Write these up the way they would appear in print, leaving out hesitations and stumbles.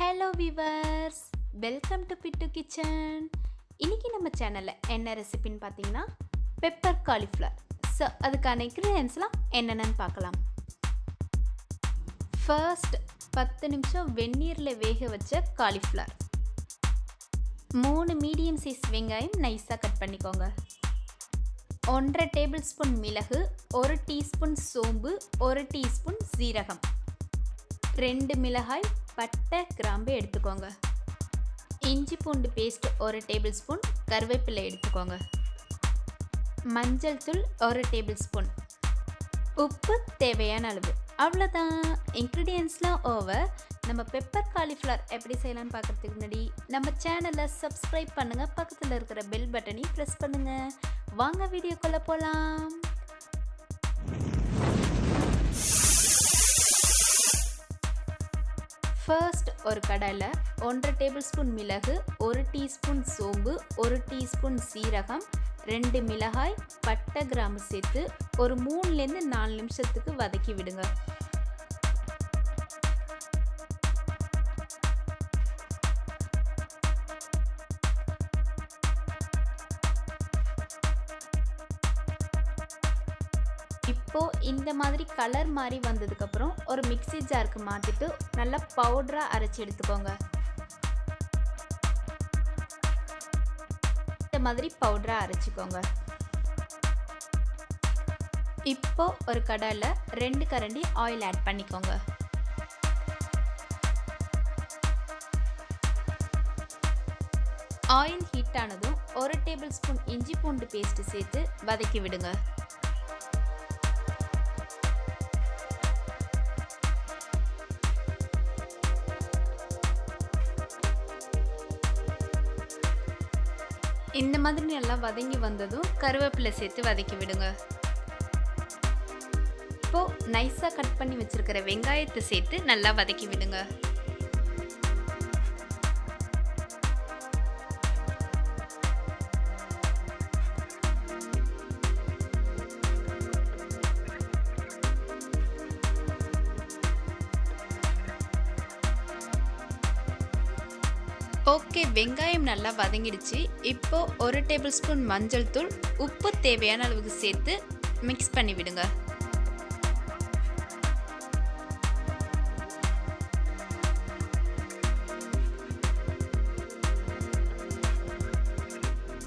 Hello viewers, welcome to bit kitchen. இன்றைக்கி நம்ம சேனலில் என்ன ரெசிபின்னு பார்த்தீங்கன்னா பெப்பர் காலிஃப்ளவர். ஸோ அதுக்கான இன்க்ரீடியன்ஸ்லாம் என்னென்னு பார்க்கலாம். ஃபர்ஸ்ட் 10 நிமிஷம் வெந்நீரில் வேக வச்ச காலிஃப்ளவர், 3 மீடியம் சைஸ் வெங்காயம் நைஸாக கட் பண்ணிக்கோங்க, 1.5 டேபிள் ஸ்பூன் மிளகு, 1 டீஸ்பூன் சோம்பு, 1 டீஸ்பூன் சீரகம், 2 மிளகாய், பட்டை, கிராம்பு எடுத்துக்கோங்க, இஞ்சி பூண்டு பேஸ்ட் 1 டேபிள் ஸ்பூன், கருவேப்பிலை எடுத்துக்கோங்க, மஞ்சள் தூள் 1 டேபிள் ஸ்பூன், உப்பு தேவையான அளவு. அவ்வளோதான், இன்க்ரீடியன்ஸ்லாம் ஓவர். நம்ம பெப்பர் காலிஃப்ளவர் எப்படி செய்யலாம்னு பார்க்குறதுக்கு முன்னாடி நம்ம சேனலை சப்ஸ்கிரைப் பண்ணுங்கள், பக்கத்தில் இருக்கிற பெல் பட்டனையும் ப்ரெஸ் பண்ணுங்கள். வாங்க வீடியோக்குள்ளே போகலாம். ஃபர்ஸ்ட் ஒரு கடாயில் 1.5 டேபிள் ஸ்பூன் மிளகு, 1 டீஸ்பூன் சோம்பு, 1 டீஸ்பூன் சீரகம், 2 மிளகாய், பட்டை, கிராம்பு சேர்த்து ஒரு 3லேருந்து 4 நிமிஷத்துக்கு வதக்கி விடுங்க. இப்போது இந்த மாதிரி கலர் மாதிரி வந்ததுக்கப்புறம் ஒரு மிக்ஸி ஜாருக்கு மாற்றிட்டு நல்லா பவுடராக அரைச்சி எடுத்துக்கோங்க. இந்த மாதிரி பவுடராக அரைச்சிக்கோங்க. இப்போது ஒரு கடாயில் 2 கரண்டி ஆயில் ஆட் பண்ணிக்கோங்க. ஆயில் ஹீட் ஆனதும் 1 டேபிள் ஸ்பூன் இஞ்சி பூண்டு பேஸ்ட்டு சேர்த்து வதக்கி விடுங்க. இந்த மாதிரி நல்லா வதங்கி வந்ததும் கருவேப்பிலை சேர்த்து வதக்கி விடுங்க. இப்போது நைஸாக கட் பண்ணி வச்சுருக்கிற வெங்காயத்தை சேர்த்து நல்லா வதக்கி விடுங்க. ஓகே, வெங்காயம் நல்லா வதங்கிடுச்சு. இப்போது 1 டேபிள் ஸ்பூன் மஞ்சள் தூள், உப்பு தேவையான அளவுக்கு சேர்த்து மிக்ஸ் பண்ணி விடுங்க.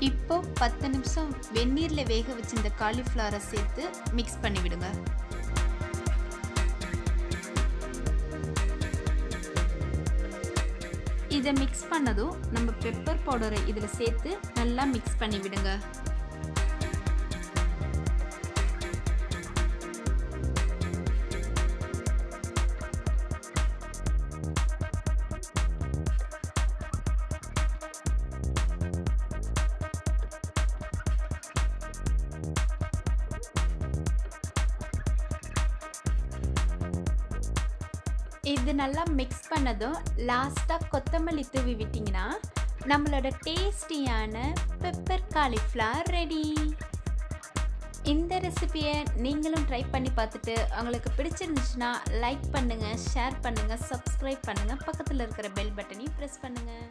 இப்போ 10 நிமிஷம் வெந்நீரில் வேக வச்சு இந்த காலிஃப்ளவரை சேர்த்து மிக்ஸ் பண்ணி விடுங்க. இதை மிக்ஸ் பண்ணதும் நம்ம பெப்பர் பவுடரை இதில் சேர்த்து நல்லா மிக்ஸ் பண்ணி விடுங்க. இது நல்லா மிக்ஸ் பண்ணதும் லாஸ்ட்டாக கொத்தமல்லி தூவி விட்டிங்கன்னா நம்மளோட டேஸ்டியான பெப்பர் காலிஃப்ளவர் ரெடி. இந்த ரெசிபியை நீங்களும் ட்ரை பண்ணி பார்த்துட்டு உங்களுக்கு பிடிச்சிருந்துச்சுன்னா லைக் பண்ணுங்கள், ஷேர் பண்ணுங்கள், சப்ஸ்கிரைப் பண்ணுங்கள், பக்கத்தில் இருக்கிற பெல் பட்டனையும் ப்ரெஸ் பண்ணுங்கள்.